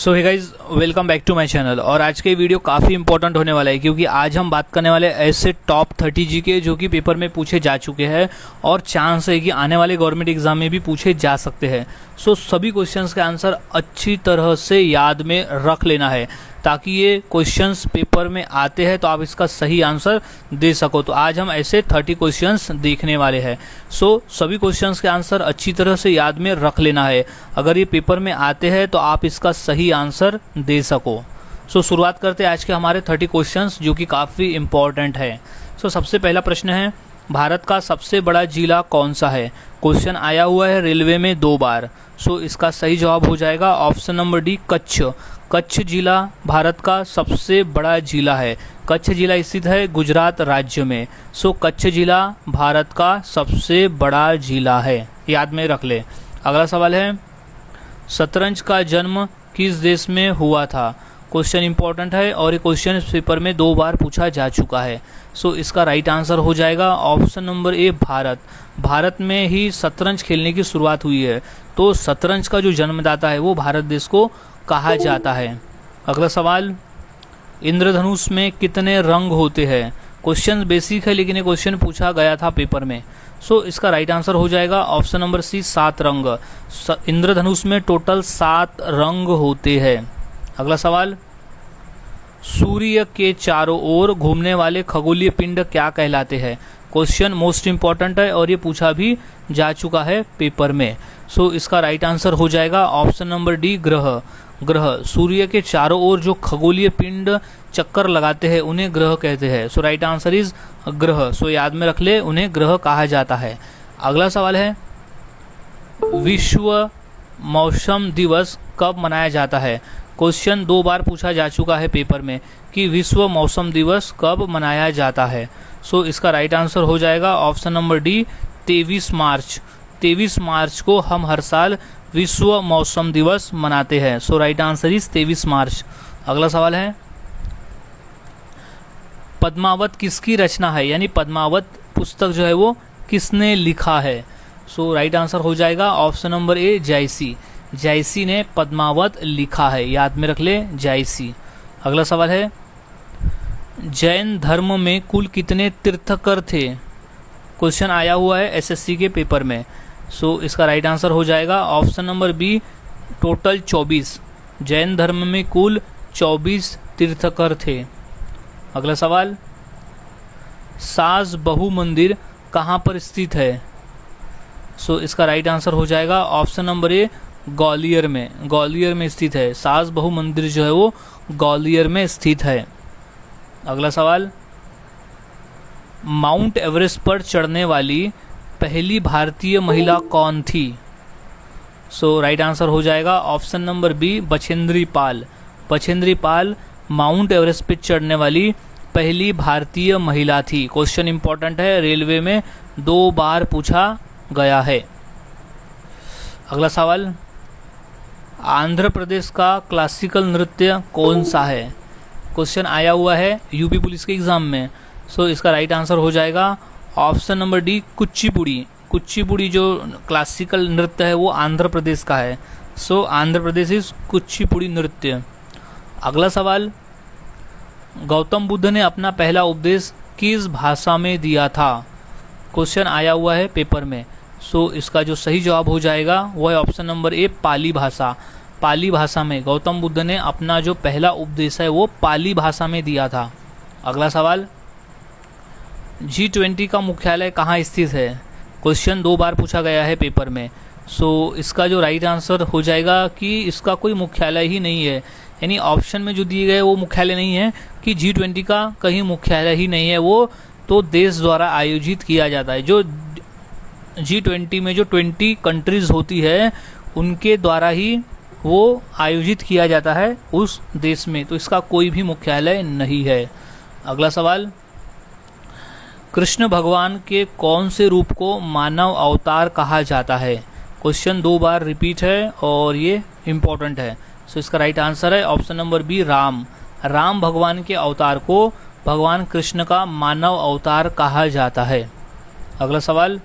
So hey guys, welcome back to my channel. और आज के वीडियो काफ़ी इंपॉर्टेंट होने वाला है क्योंकि आज हम बात करने वाले ऐसे टॉप 30 जीके जो कि पेपर में पूछे जा चुके हैं और चांस है कि आने वाले गवर्नमेंट एग्जाम में भी पूछे जा सकते हैं। सो सभी क्वेश्चंस के आंसर अच्छी तरह से याद में रख लेना है ताकि ये क्वेश्चंस पेपर में आते हैं तो आप इसका सही आंसर दे सको। तो आज हम ऐसे 30 क्वेश्चंस देखने वाले हैं। सो सभी क्वेश्चंस के आंसर अच्छी तरह से याद में रख लेना है, अगर ये पेपर में आते हैं तो आप इसका सही आंसर दे सको। सो शुरुआत करते हैं आज के हमारे 30 क्वेश्चंस जो कि काफ़ी इम्पॉर्टेंट है। सो सबसे पहला प्रश्न है, भारत का सबसे बड़ा जिला कौन सा है? क्वेश्चन आया हुआ है रेलवे में 2 बार। सो इसका सही जवाब हो जाएगा option number D, Kutch. Kutch जिला भारत का सबसे बड़ा जिला है। कच्छ जिला स्थित है गुजरात राज्य में। सो कच्छ जिला भारत का सबसे बड़ा जिला है, याद में रख ले। अगला सवाल है, शतरंज का जन्म किस देश में हुआ था? क्वेश्चन इंपॉर्टेंट है और ये क्वेश्चन इस पेपर में 2 बार पूछा जा चुका है। सो इसका राइट आंसर हो जाएगा ऑप्शन नंबर ए, भारत। भारत में ही शतरंज खेलने की शुरुआत हुई है, तो शतरंज का जो जन्मदाता है वो भारत देश को कहा जाता है। अगला सवाल, इंद्रधनुष में कितने रंग होते हैं? क्वेश्चन बेसिक है लेकिन ये क्वेश्चन पूछा गया था पेपर में। सो इसका राइट आंसर हो जाएगा ऑप्शन नंबर सी, 7 रंग। इंद्रधनुष में टोटल 7 रंग होते हैं। अगला सवाल, सूर्य के चारों ओर घूमने वाले खगोलीय पिंड क्या कहलाते हैं? क्वेश्चन मोस्ट इंपॉर्टेंट है और ये पूछा भी जा चुका है पेपर में। सो इसका राइट आंसर हो जाएगा ऑप्शन नंबर डी, ग्रह। ग्रह, सूर्य के चारों ओर जो खगोलीय पिंड चक्कर लगाते हैं उन्हें ग्रह कहते हैं। सो राइट आंसर इज ग्रह। सो याद में रख ले, उन्हें ग्रह कहा जाता है। अगला सवाल है, विश्व मौसम दिवस कब मनाया जाता है? क्वेश्चन 2 बार पूछा जा चुका है पेपर में कि विश्व मौसम दिवस कब मनाया जाता है। सो इसका राइट आंसर हो जाएगा ऑप्शन नंबर डी, 23 मार्च। 23 मार्च को हम हर साल विश्व मौसम दिवस मनाते हैं। सो राइट आंसर इज 23 मार्च। अगला सवाल है, पद्मावत किसकी रचना है? यानी पद्मावत पुस्तक जो है वो किसने लिखा है? सो राइट आंसर हो जाएगा ऑप्शन नंबर ए, जायसी। जायसी ने पद्मावत लिखा है, याद में रख ले, जायसी। अगला सवाल है, जैन धर्म में कुल कितने तीर्थकर थे? क्वेश्चन आया हुआ है एसएससी के पेपर में। सो इसका राइट आंसर हो जाएगा option number B, total 24। Jain धर्म में कुल 24 तीर्थकर थे। अगला सवाल, सास बहु मंदिर कहाँ पर स्थित है? सो इसका राइट आंसर हो जाएगा ऑप्शन नंबर ए, ग्वालियर में। ग्वालियर में स्थित है। सास बहु मंदिर जो है वो ग्वालियर में स्थित है। अगला सवाल, माउंट एवरेस्ट पर चढ़ने वाली पहली भारतीय महिला कौन थी? सो राइट आंसर हो जाएगा option number B, Bachendri Pal. Bachendri Pal mount Everest पर चढ़ने वाली पहली भारतीय महिला थी। क्वेश्चन इंपॉर्टेंट है, रेलवे में 2 बार पूछा गया है। अगला सवाल, आंध्र प्रदेश का क्लासिकल नृत्य कौन सा है? क्वेश्चन आया हुआ है यूपी पुलिस के एग्जाम में। सो इसका राइट आंसर हो जाएगा option number D, Kuchipudi. Kuchipudi जो क्लासिकल नृत्य है वो आंध्र प्रदेश का है। सो आंध्र प्रदेश इज कुचिपुड़ी नृत्य। अगला सवाल, गौतम बुद्ध ने अपना पहला उपदेश किस भाषा में दिया था? क्वेश्चन आया हुआ है पेपर में। सो इसका जो सही जवाब हो जाएगा वो है ऑप्शन नंबर ए, पाली भाषा। पाली भाषा में गौतम बुद्ध ने अपना जो पहला उपदेश है वो पाली भाषा में दिया था। अगला सवाल, G20 का मुख्यालय कहाँ स्थित है? क्वेश्चन 2 बार पूछा गया है पेपर में। सो इसका जो राइट आंसर हो जाएगा कि इसका कोई मुख्यालय ही नहीं है। यानी ऑप्शन में जो दिए गए वो मुख्यालय नहीं है कि G20 का कहीं मुख्यालय ही नहीं है, वो तो देश द्वारा आयोजित किया जाता है। जो G20 में जो 20 कंट्रीज होती है उनके द्वारा ही वो आयोजित किया जाता है उस देश में, तो इसका कोई भी मुख्यालय नहीं है। अगला सवाल, कृष्ण भगवान के कौन से रूप को मानव अवतार कहा जाता है? क्वेश्चन 2 बार रिपीट है और ये इम्पोर्टेंट है। सो इसका राइट आंसर है option number B, Ram. Ram भगवान के अवतार को भगवान कृष्ण का मानव अवतार कहा जाता है। अगला सवाल,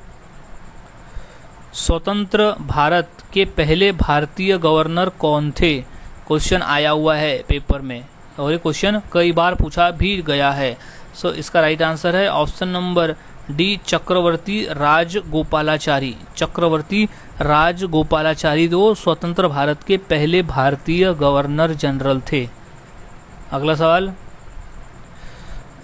स्वतंत्र भारत के पहले भारतीय गवर्नर कौन थे? क्वेश्चन आया हुआ है पेपर में और ये क्वेश्चन कई बार पूछा भी गया है। सो इसका राइट आंसर है ऑप्शन नंबर डी, चक्रवर्ती राजगोपालाचारी। चक्रवर्ती राजगोपालाचारी जो स्वतंत्र भारत के पहले भारतीय गवर्नर जनरल थे। अगला सवाल,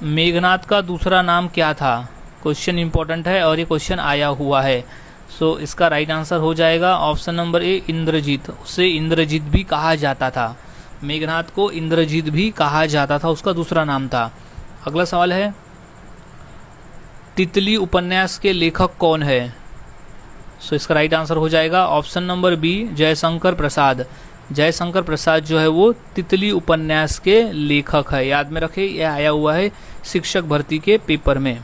मेघनाद का दूसरा नाम क्या था? क्वेश्चन इंपॉर्टेंट है और ये क्वेश्चन आया हुआ है। सो इसका राइट आंसर हो जाएगा ऑप्शन नंबर ए, इंद्रजीत। उसे इंद्रजीत भी कहा जाता था। मेघनाद को इंद्रजीत भी कहा जाता था, उसका दूसरा नाम था। अगला सवाल है, तितली उपन्यास के लेखक कौन है? सो इसका राइट आंसर हो जाएगा option number B, Jaishankar Prasad. Jaishankar Prasad जो है वो तितली उपन्यास के लेखक है। याद में रखें, यह आया हुआ है शिक्षक भर्ती के पेपर में।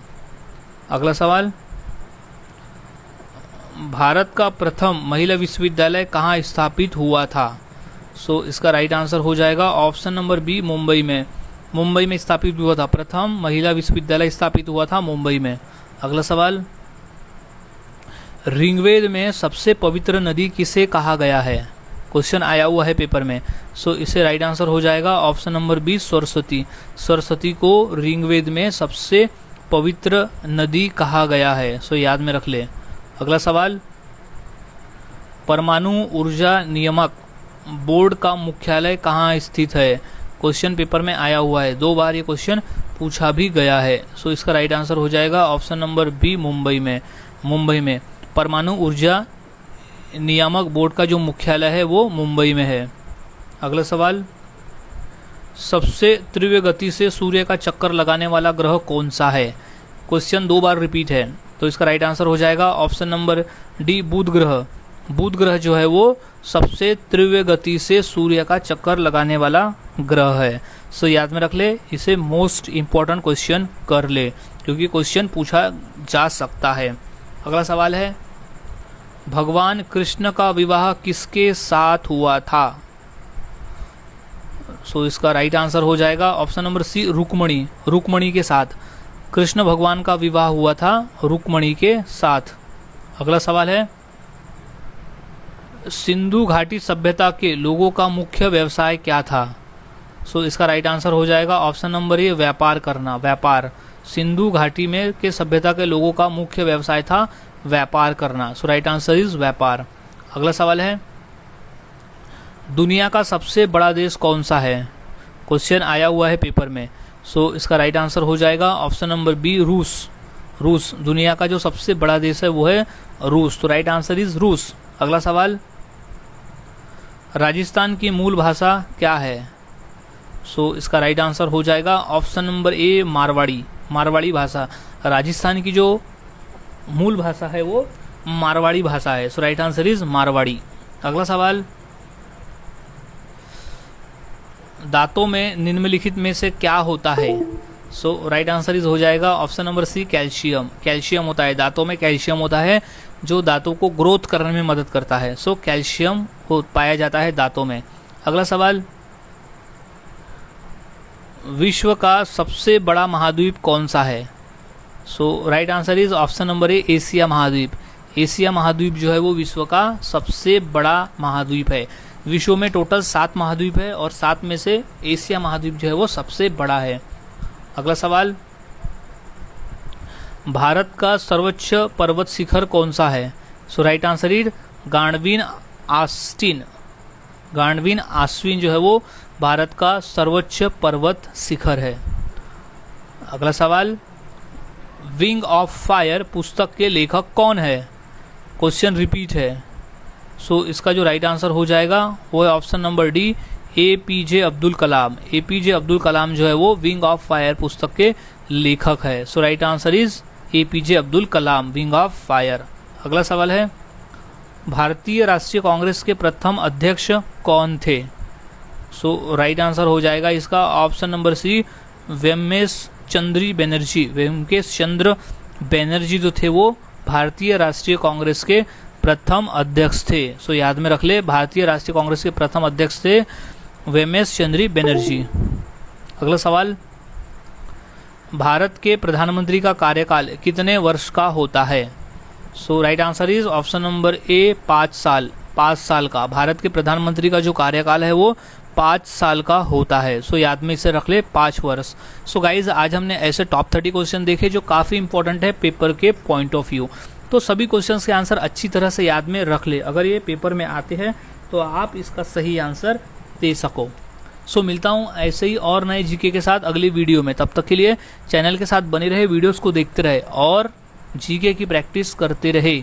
अगला सवाल, भारत का प्रथम महिला विश्वविद्यालय कहाँ स्थापित हुआ था? सो इसका राइट आंसर हो जाएगा ऑप्शन नंबर बी, मुंबई में। मुंबई में स्थापित हुआ था, प्रथम महिला विश्वविद्यालय स्थापित हुआ था मुंबई में। अगला सवाल, ऋग्वेद में सबसे पवित्र नदी किसे कहा गया है? क्वेश्चन आया हुआ है पेपर में। सो इसे राइट आंसर हो जाएगा option number B, Saraswati. Saraswati को ऋग्वेद में सबसे पवित्र नदी कहा गया है। सो याद में रख ले। अगला सवाल, परमाणु ऊर्जा नियामक बोर्ड का मुख्यालय कहाँ स्थित है? क्वेश्चन पेपर में आया हुआ है, 2 बार ये क्वेश्चन पूछा भी गया है। सो इसका राइट आंसर हो जाएगा ऑप्शन नंबर बी, मुंबई में। मुंबई में परमाणु ऊर्जा नियामक बोर्ड का जो मुख्यालय है वो मुंबई में है। अगला सवाल, सबसे तीव्र गति से सूर्य का चक्कर लगाने वाला ग्रह कौन सा है? क्वेश्चन 2 बार रिपीट है, तो इसका राइट आंसर हो जाएगा ऑप्शन नंबर डी, बुध ग्रह। बुध ग्रह जो है वो सबसे तीव्र गति से सूर्य का चक्कर लगाने वाला ग्रह है। सो याद में रख ले, इसे मोस्ट इम्पॉर्टेंट क्वेश्चन कर ले क्योंकि क्वेश्चन पूछा जा सकता है। अगला सवाल है, भगवान कृष्ण का विवाह किसके साथ हुआ था? सो इसका राइट आंसर हो जाएगा option number C, Rukmini. Rukmini के साथ कृष्ण भगवान का विवाह हुआ था रुक्मणी के साथ। अगला सवाल है, सिंधु घाटी सभ्यता के लोगों का मुख्य व्यवसाय क्या था? सो इसका राइट आंसर हो जाएगा ऑप्शन नंबर ए, व्यापार करना। व्यापार, सिंधु घाटी में के सभ्यता के लोगों का मुख्य व्यवसाय था व्यापार करना। सो राइट आंसर इज व्यापार। अगला सवाल है, दुनिया का सबसे बड़ा देश कौन सा है? क्वेश्चन आया हुआ है पेपर में। सो इसका राइट आंसर हो जाएगा ऑप्शन नंबर बी, रूस। रूस, दुनिया का जो सबसे बड़ा देश है वो है रूस। तो राइट आंसर इज रूस। अगला सवाल, राजस्थान की मूल भाषा क्या है? सो इसका राइट आंसर हो जाएगा ऑप्शन नंबर ए, मारवाड़ी। मारवाड़ी भाषा, राजस्थान की जो मूल भाषा है वो मारवाड़ी भाषा है। So right answer is Marwari. अगला सवाल, दांतों में निम्नलिखित में से क्या होता है? सो राइट आंसर इज हो जाएगा option number C, calcium. Calcium होता है, दांतों में कैल्शियम होता है जो दांतों को ग्रोथ करने में मदद करता है। सो कैल्शियम को पाया जाता है दांतों में। अगला सवाल, विश्व का सबसे बड़ा महाद्वीप कौन सा है? So right answer is option number A, Asia महाद्वीप। एशिया महाद्वीप जो है वो विश्व का सबसे बड़ा महाद्वीप है। विश्व में टोटल 7 महाद्वीप है और 7 में से एशिया महाद्वीप जो है वो सबसे बड़ा है। अगला सवाल, भारत का सर्वोच्च पर्वत शिखर कौन सा है? So right answer is गांडवीन Austin. गांडवीन आस्वीन जो है वो भारत का सर्वोच्च पर्वत शिखर है। अगला सवाल, विंग ऑफ फायर पुस्तक के लेखक कौन है? क्वेश्चन रिपीट है। सो इसका जो राइट आंसर हो जाएगा वो है option number D, APJ Abdul Kalam. APJ Abdul Kalam जो है वो विंग ऑफ फायर पुस्तक के लेखक है। So right answer is APJ Abdul Kalam, wing of fire. अगला सवाल है, भारतीय राष्ट्रीय कांग्रेस के प्रथम अध्यक्ष कौन थे? सो राइट आंसर हो जाएगा इसका ऑप्शन नंबर सी, वेमकेश चंद्री बनर्जी। वेमकेश चंद्र बनर्जी जो थे वो भारतीय राष्ट्रीय कांग्रेस के प्रथम अध्यक्ष थे। सो याद में रख ले, भारतीय राष्ट्रीय कांग्रेस के प्रथम अध्यक्ष थे वेमकेश चंद्री बनर्जी। अगला सवाल, भारत के प्रधानमंत्री का कार्यकाल कितने वर्ष का होता है? So right answer is option number A, 5 साल। 5 साल का भारत के प्रधानमंत्री का जो कार्यकाल है वो 5 साल का होता है। सो याद में इसे रख ले 5 वर्ष। सो गाइज आज हमने ऐसे टॉप 30 क्वेश्चन देखे जो काफ़ी इंपॉर्टेंट है पेपर के पॉइंट ऑफ व्यू। तो सभी क्वेश्चंस के आंसर अच्छी तरह से याद में रख ले, अगर ये पेपर में आते हैं तो आप इसका सही आंसर दे सको। सो मिलता हूँ ऐसे ही और नए जीके के साथ अगली वीडियो में। तब तक के लिए चैनल के साथ बने रहे, वीडियोस को देखते रहे और जीके की प्रैक्टिस करते रहे।